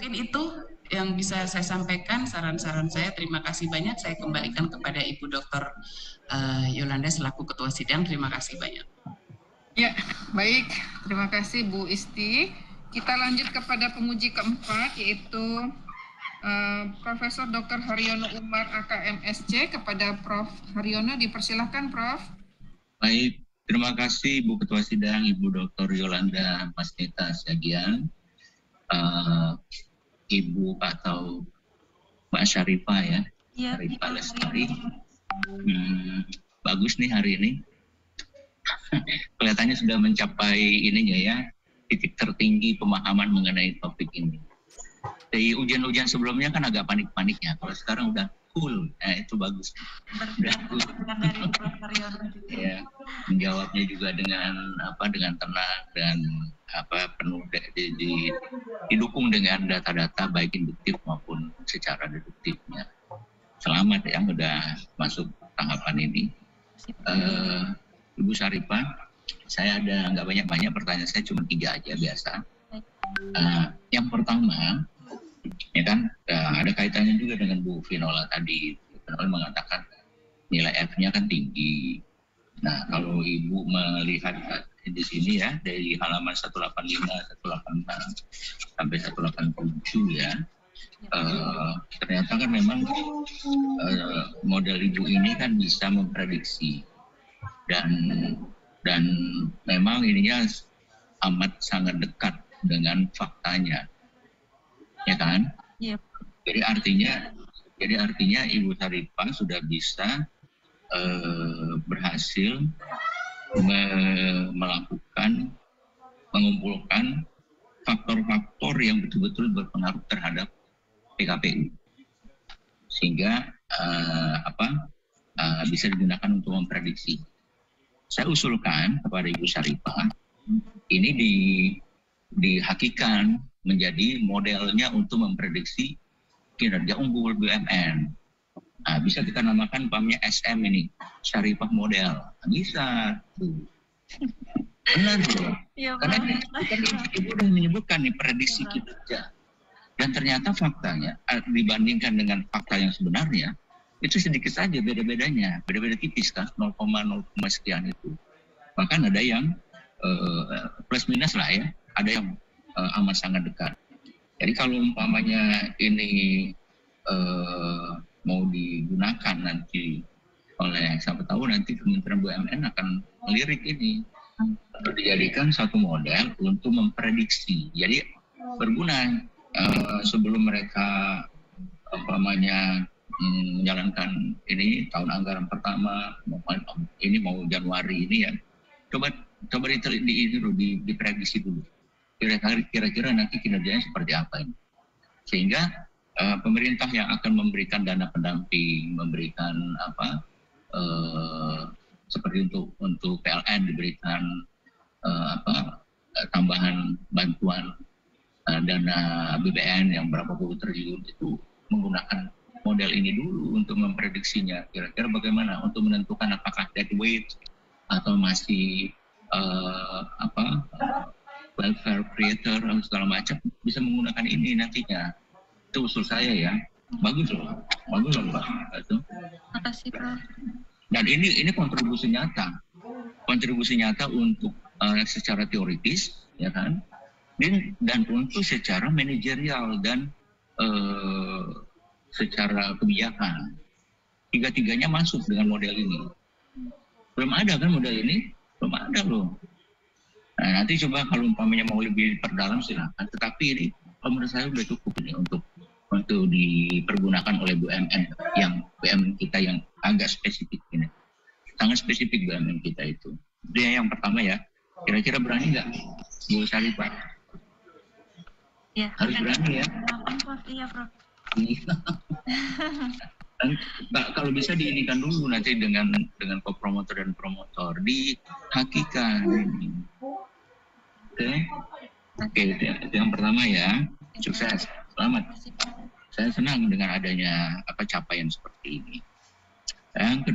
Mungkin itu yang bisa saya sampaikan, saran-saran saya. Terima kasih banyak. Saya kembalikan kepada Ibu Dr. Yolanda selaku Ketua Sidang. Terima kasih banyak. Ya, baik. Terima kasih Bu Isti. Kita lanjut kepada penguji keempat, yaitu Profesor Dr. Haryono Umar AKMSC. Kepada Prof. Haryono, dipersilahkan Prof. Baik, terima kasih Bu Ketua Sidang, Ibu Dr. Yolanda Masnita Syagian, Ibu atau Mbak Syarifah ya, Syarifah Lestari. Bagus nih hari ini. Kelihatannya sudah mencapai ininya ya, titik tertinggi pemahaman mengenai topik ini. Dari ujian-ujian sebelumnya kan agak panik-paniknya, kalau sekarang udah cool, itu bagus. Udah cool. Ya, menjawabnya juga dengan tenang dan penuh didukung dengan data-data baik induktif maupun secara deduktifnya. Selamat ya udah masuk tahapan ini. Ibu Syarifah, saya ada nggak banyak pertanyaan, saya cuma 3 aja biasa. Yang pertama, ya kan ada kaitannya juga dengan Bu Vinola tadi. Bu Vinola mengatakan nilai F-nya kan tinggi. Nah, kalau Ibu melihat di sini ya dari halaman 185, 186 sampai 187 ya, ternyata kan memang model Ibu ini kan bisa memprediksi dan memang ininya amat sangat dekat dengan faktanya, ya kan? Yep. Jadi artinya Ibu Syarifah sudah bisa berhasil mengumpulkan faktor-faktor yang betul-betul berpengaruh terhadap PKPU, sehingga bisa digunakan untuk memprediksi. Saya usulkan kepada Ibu Syarifah ini dihakikan menjadi modelnya untuk memprediksi kinerja unggul BUMN. Nah, bisa kita namakan PAM-nya SM ini, Syarifah model. Bisa tuh. Benar tuh. Ya, karena Ibu sudah menyebutkan nih prediksi kinerja. Dan ternyata faktanya dibandingkan dengan fakta yang sebenarnya itu sedikit saja beda-bedanya, beda-beda tipis kan, 0,0 sekian itu. Bahkan ada yang plus minus lah ya, ada yang amat sangat dekat. Jadi kalau umpamanya ini mau digunakan nanti oleh siapa tahu nanti Kementerian BUMN akan melirik ini dijadikan satu model untuk memprediksi. Jadi berguna sebelum mereka menjalankan ini tahun anggaran pertama ini mau Januari ini ya, coba diprediksi dulu kira-kira nanti kinerjanya seperti apa ini, sehingga pemerintah yang akan memberikan dana pendamping, memberikan seperti untuk PLN diberikan tambahan bantuan dana BBN yang berapa puluh triliun itu menggunakan model ini dulu untuk memprediksinya kira-kira bagaimana untuk menentukan apakah dead weight atau masih welfare creator atau segala macam, bisa menggunakan ini nantinya. Itu usul saya ya. Bagus loh Pak. Itu. Makasih Prof. Dan ini kontribusi nyata untuk secara teoritis, ya kan? Dan untuk secara manajerial dan secara kebijakan. Tiga-tiganya masuk dengan model ini. Belum ada kan model ini? Belum ada loh. Nah, nanti coba kalau umpamanya mau lebih perdalam silakan. Tetapi ini kalau menurut saya sudah cukup ini untuk dipergunakan oleh BUMN kita yang agak spesifik ini. Sangat spesifik BUMN kita itu. Dia yang pertama ya. Kira-kira berani nggak Bu Syarifah? Ya. Harus berani ya. Iya Prof. Kalau bisa diinikan dulu nanti dengan co-promotor dan promotor dihakikan. Oke, itu yang pertama ya. Sukses, selamat. Saya senang dengan adanya capaian seperti ini. Yang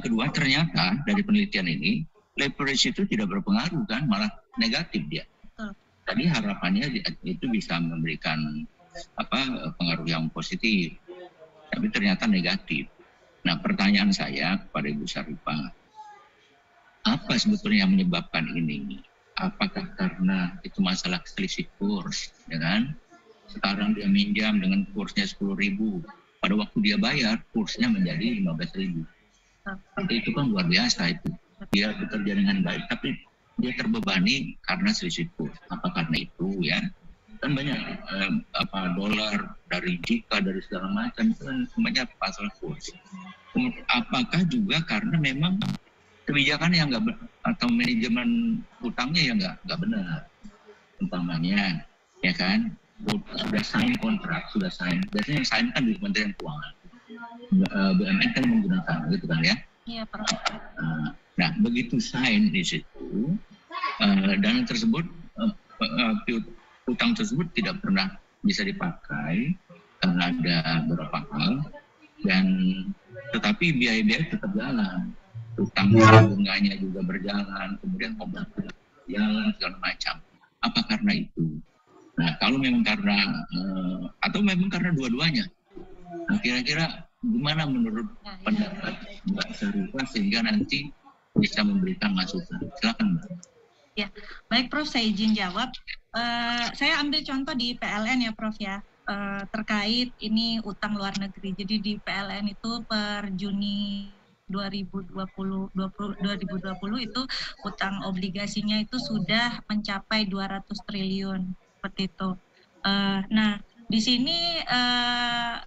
kedua ternyata dari penelitian ini leverage itu tidak berpengaruh kan, malah negatif dia. Tadi harapannya itu bisa memberikan pengaruh yang positif, tapi ternyata negatif. Nah, pertanyaan saya kepada Ibu Syarifah, apa sebetulnya yang menyebabkan ini? Apakah karena itu masalah selisih kurs, ya kan? Sekarang dia minjam dengan kursnya 10.000, pada waktu dia bayar kursnya menjadi 15.000. Itu kan luar biasa itu. Dia bekerja dengan baik, tapi dia terbebani karena selisih kurs. Apa karena itu ya? Kan banyak dolar dari jika dari segala macam itu kan semuanya pasal kurs. Apakah juga karena memang kebijakan yang atau manajemen utangnya yang nggak benar, umpamanya, ya kan? Sudah sign kontrak, biasanya yang sign kan di Kementerian Keuangan, BUMN kan menggunakan gitu kan ya. Iya, Prof. Nah, begitu sign di situ, dana tersebut, utang tersebut tidak pernah bisa dipakai karena ada beberapa hal, dan tetapi biaya-biaya tetap jalan, utang bunganya juga berjalan, kemudian obat jalan segala macam. Apa karena itu? Nah, kalau memang karena atau memang karena dua-duanya, nah kira-kira gimana menurut pendapat Mbak Syarifah sehingga nanti bisa memberikan masukan? Silakan, Mbak. Ya, baik Prof, saya izin jawab. Saya ambil contoh di PLN ya Prof ya, terkait ini utang luar negeri. Jadi di PLN itu per Juni 2020 itu utang obligasinya itu sudah mencapai 200 triliun seperti itu. Nah, di sini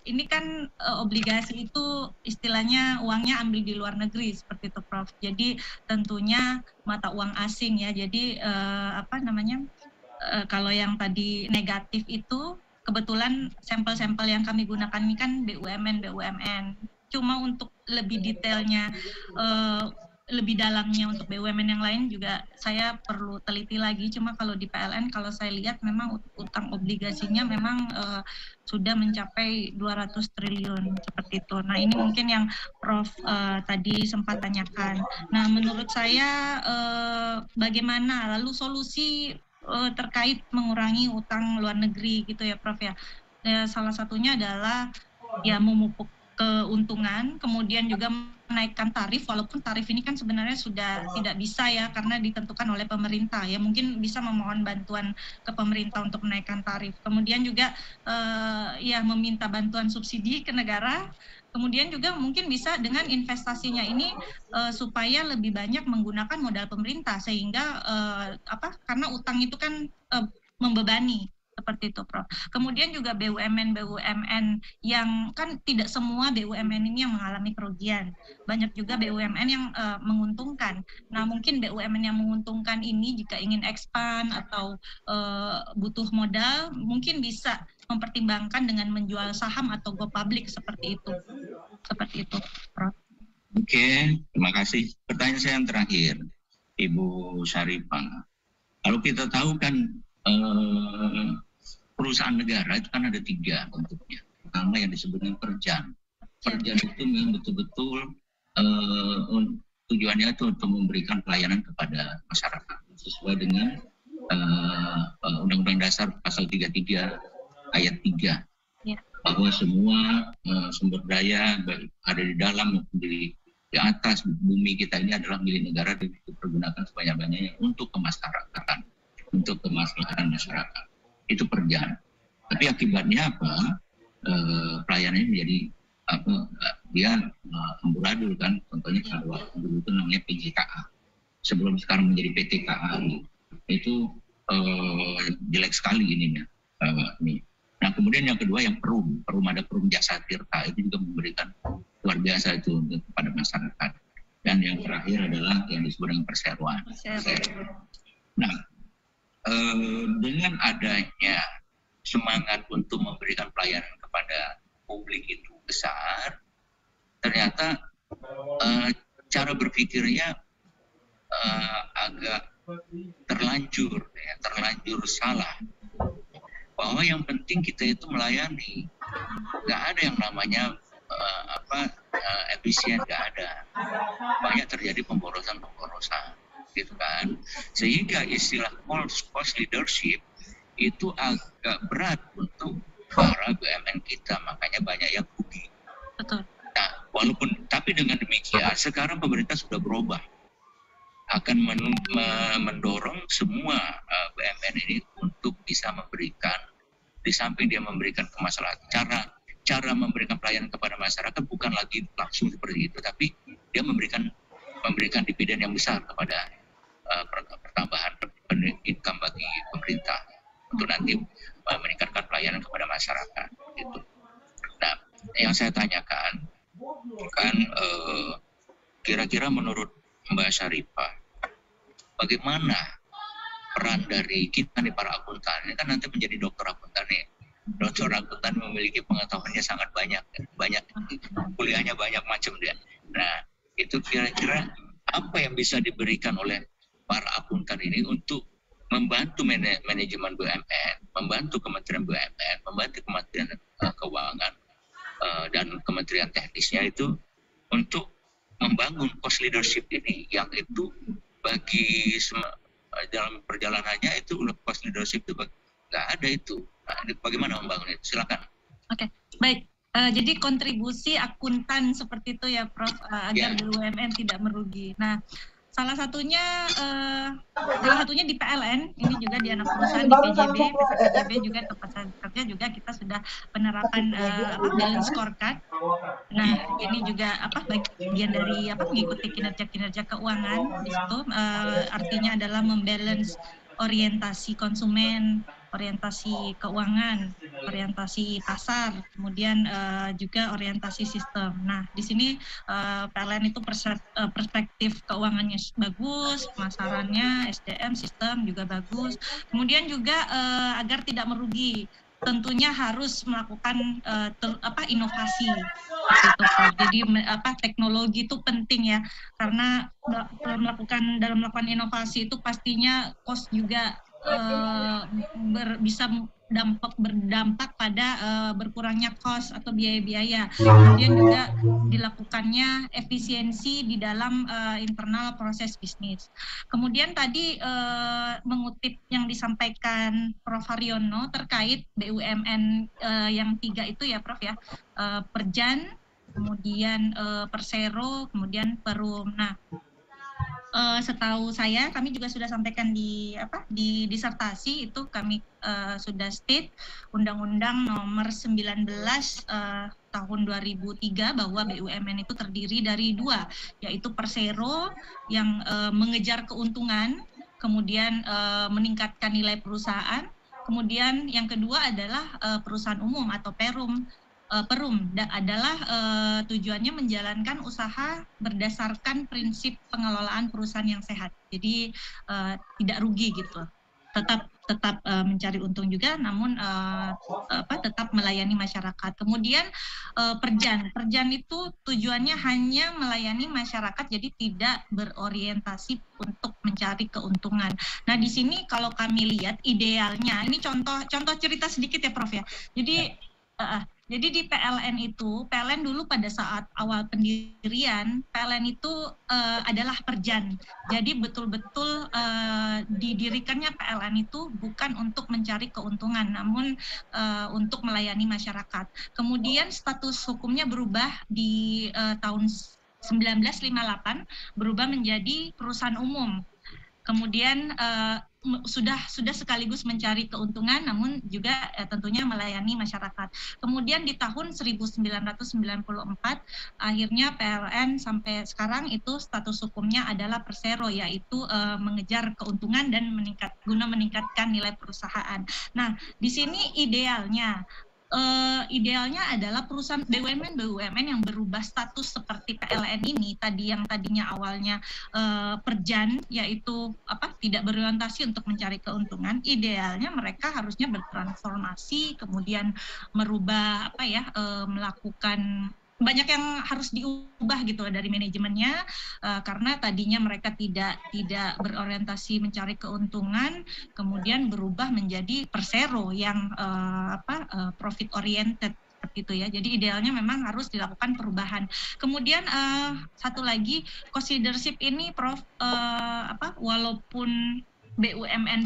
ini kan obligasi itu istilahnya uangnya ambil di luar negeri seperti itu Prof. Jadi tentunya mata uang asing ya. Jadi kalau yang tadi negatif itu kebetulan sampel-sampel yang kami gunakan ini kan BUMN. Cuma untuk lebih detailnya, lebih dalamnya untuk BUMN yang lain juga saya perlu teliti lagi. Cuma kalau di PLN kalau saya lihat memang utang obligasinya memang sudah mencapai 200 triliun seperti itu. Nah ini mungkin yang Prof tadi sempat tanyakan. Nah menurut saya bagaimana lalu solusi terkait mengurangi utang luar negeri gitu ya Prof ya. Salah satunya adalah ya memupuk keuntungan, kemudian juga menaikkan tarif, walaupun tarif ini kan sebenarnya sudah tidak bisa ya karena ditentukan oleh pemerintah ya, mungkin bisa memohon bantuan ke pemerintah untuk menaikkan tarif. Kemudian juga ya meminta bantuan subsidi ke negara. Kemudian juga mungkin bisa dengan investasinya ini supaya lebih banyak menggunakan modal pemerintah sehingga karena utang itu kan membebani seperti itu Prof. Kemudian juga BUMN yang kan tidak semua BUMN ini yang mengalami kerugian. Banyak juga BUMN yang menguntungkan. Nah, mungkin BUMN yang menguntungkan ini jika ingin expand atau butuh modal, mungkin bisa mempertimbangkan dengan menjual saham atau go public seperti itu. Seperti itu, Prof. Oke, terima kasih. Pertanyaan saya yang terakhir, Ibu Syarifah. Kalau kita tahu kan perusahaan negara itu kan ada 3 bentuknya. Pertama yang disebut dengan perjan. Perjan itu memang betul-betul tujuannya itu untuk memberikan pelayanan kepada masyarakat sesuai dengan Undang-Undang Dasar Pasal 33 ayat 3. Ya. Bahwa semua sumber daya ada di dalam maupun di atas bumi kita ini adalah milik negara dan dipergunakan sebanyak-banyaknya untuk kemaslahatan, untuk kemaslahatan masyarakat. Itu perjan. Tapi akibatnya apa? Pelayanannya menjadi dia amburadul kan. Contohnya kalau dulu itu namanya PJKA. Sebelum sekarang menjadi PTKA itu jelek sekali ininya. Nah kemudian yang kedua yang perum ada perum jasa tirta itu juga memberikan luar biasa itu kepada masyarakat. Dan yang terakhir adalah yang disebut dengan perseroan. Nah dengan adanya semangat untuk memberikan pelayanan kepada publik itu besar, ternyata cara berpikirnya agak terlanjur salah. Bahwa yang penting kita itu melayani, nggak ada yang namanya efisien, nggak ada. Banyak terjadi pemborosan gitu kan, sehingga istilah cost leadership itu agak berat untuk para BUMN kita, makanya banyak yang rugi. Betul. Nah, tapi dengan demikian sekarang pemerintah sudah berubah, akan mendorong semua BUMN ini untuk bisa memberikan, di samping dia memberikan kemaslahatan, cara memberikan pelayanan kepada masyarakat bukan lagi langsung seperti itu, tapi dia memberikan dividen yang besar kepada pertambahan income bagi pemerintah untuk nanti meningkatkan pelayanan kepada masyarakat. Gitu. Nah, yang saya tanyakan kan kira-kira menurut Mbak Syarifah, bagaimana peran dari kita nih para akuntan? Ini kan nanti menjadi dokter akuntan nih. Dokter akuntan memiliki pengetahuannya sangat banyak kuliahnya banyak macam dia. Nah, itu kira-kira apa yang bisa diberikan oleh para akuntan ini untuk membantu manajemen BUMN, membantu Kementerian BUMN, membantu Kementerian Keuangan dan Kementerian Teknisnya itu untuk membangun cost leadership ini, yang itu bagi dalam perjalanannya itu cost leadership itu nggak ada itu. Nah, bagaimana membangun itu? Silakan. Oke, baik. Jadi kontribusi akuntan seperti itu ya, Prof, agar BUMN tidak merugi. Nah, salah satunya di PLN, ini juga di anak perusahaan di PJB juga tempat saya kerja juga kita sudah penerapan balance scorecard. Nah, ini juga bagian dari mengikuti kinerja keuangan di situ, artinya adalah membalance orientasi konsumen, orientasi keuangan, orientasi pasar, kemudian juga orientasi sistem. Nah, di sini PLN itu perspektif keuangannya bagus, pemasarannya, SDM, sistem juga bagus. Kemudian juga agar tidak merugi, tentunya harus melakukan inovasi. Gitu, jadi teknologi itu penting ya, karena dalam melakukan inovasi itu pastinya cost juga bisa berdampak pada berkurangnya cost atau biaya-biaya. Kemudian juga dilakukannya efisiensi di dalam internal proses bisnis. Kemudian tadi mengutip yang disampaikan Prof. Haryono terkait BUMN yang 3 itu ya Prof ya, Perjan, kemudian Persero, kemudian Perum. Nah, setahu saya, kami juga sudah sampaikan di disertasi itu kami sudah state Undang-Undang Nomor 19 tahun 2003 bahwa BUMN itu terdiri dari 2, yaitu Persero yang mengejar keuntungan, kemudian meningkatkan nilai perusahaan, kemudian yang kedua adalah perusahaan umum atau Perum. Adalah tujuannya menjalankan usaha berdasarkan prinsip pengelolaan perusahaan yang sehat. Jadi tidak rugi gitu. Tetap mencari untung juga, namun tetap melayani masyarakat. Kemudian Perjan itu tujuannya hanya melayani masyarakat, jadi tidak berorientasi untuk mencari keuntungan. Nah, di sini kalau kami lihat idealnya, ini contoh cerita sedikit ya Prof ya. Jadi di PLN dulu pada saat awal pendirian, PLN itu adalah Perjan. Jadi betul-betul didirikannya PLN itu bukan untuk mencari keuntungan, namun untuk melayani masyarakat. Kemudian status hukumnya berubah di tahun 1958, berubah menjadi perusahaan umum. Kemudian sudah sekaligus mencari keuntungan, namun juga tentunya melayani masyarakat. Kemudian di tahun 1994 akhirnya PLN sampai sekarang itu status hukumnya adalah Persero, yaitu mengejar keuntungan dan guna meningkatkan nilai perusahaan. Nah, di sini idealnya adalah perusahaan BUMN yang berubah status seperti PLN ini yang tadinya awalnya Perjan, yaitu tidak berorientasi untuk mencari keuntungan. Idealnya mereka harusnya bertransformasi, kemudian merubah melakukan banyak yang harus diubah gitu dari manajemennya, karena tadinya mereka tidak berorientasi mencari keuntungan, kemudian berubah menjadi Persero yang profit oriented gitu ya. Jadi idealnya memang harus dilakukan perubahan. Kemudian satu lagi, cost leadership ini Prof, walaupun BUMN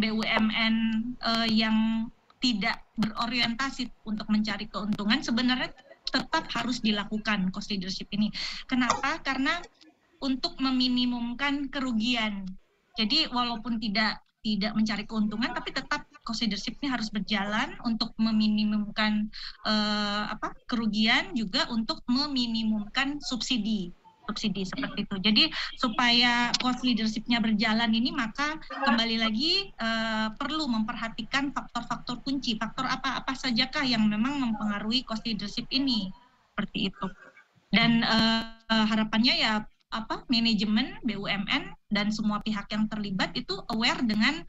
yang tidak berorientasi untuk mencari keuntungan sebenarnya tetap harus dilakukan cost leadership ini. Kenapa? Karena untuk meminimumkan kerugian. Jadi walaupun tidak mencari keuntungan, tapi tetap cost leadership ini harus berjalan untuk meminimumkan kerugian, juga untuk meminimumkan subsidi seperti itu. Jadi supaya cost leadership-nya berjalan ini, maka kembali lagi perlu memperhatikan faktor-faktor kunci, faktor apa sajakah yang memang mempengaruhi cost leadership ini, seperti itu. Dan harapannya ya manajemen BUMN dan semua pihak yang terlibat itu aware dengan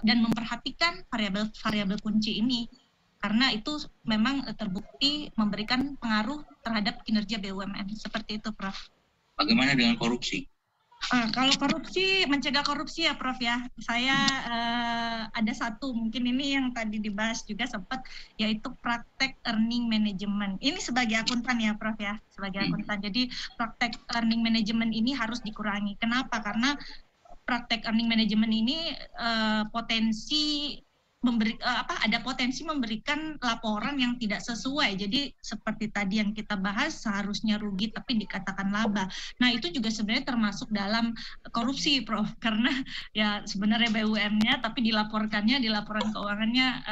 dan memperhatikan variabel kunci ini, karena itu memang terbukti memberikan pengaruh terhadap kinerja BUMN. Seperti itu, Prof. Bagaimana dengan korupsi? Kalau korupsi, mencegah korupsi ya, Prof ya. Saya ada satu, mungkin ini yang tadi dibahas juga sempat, yaitu praktek earning management. Ini sebagai akuntan ya, Prof ya, sebagai akuntan. Jadi praktek earning management ini harus dikurangi. Kenapa? Karena praktek earning management ini ada potensi memberikan laporan yang tidak sesuai. Jadi seperti tadi yang kita bahas, seharusnya rugi tapi dikatakan laba. Nah, itu juga sebenarnya termasuk dalam korupsi, Prof. Karena ya sebenarnya BUMN-nya tapi laporan keuangannya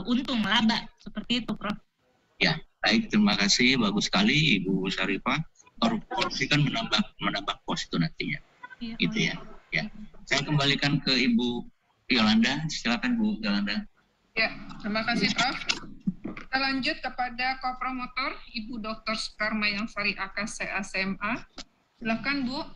untung, laba. Seperti itu, Prof. Ya, baik, terima kasih, bagus sekali Ibu Syarifah. Korupsi kan menambah kos itu nantinya, iya, gitu ya. Ya, saya kembalikan ke Ibu Yolanda, silakan Bu Yolanda. Ya, terima kasih Prof. Kita lanjut kepada kopromotor Ibu Dr. Sekar Mayangsari AKC SMA. Silakan Bu.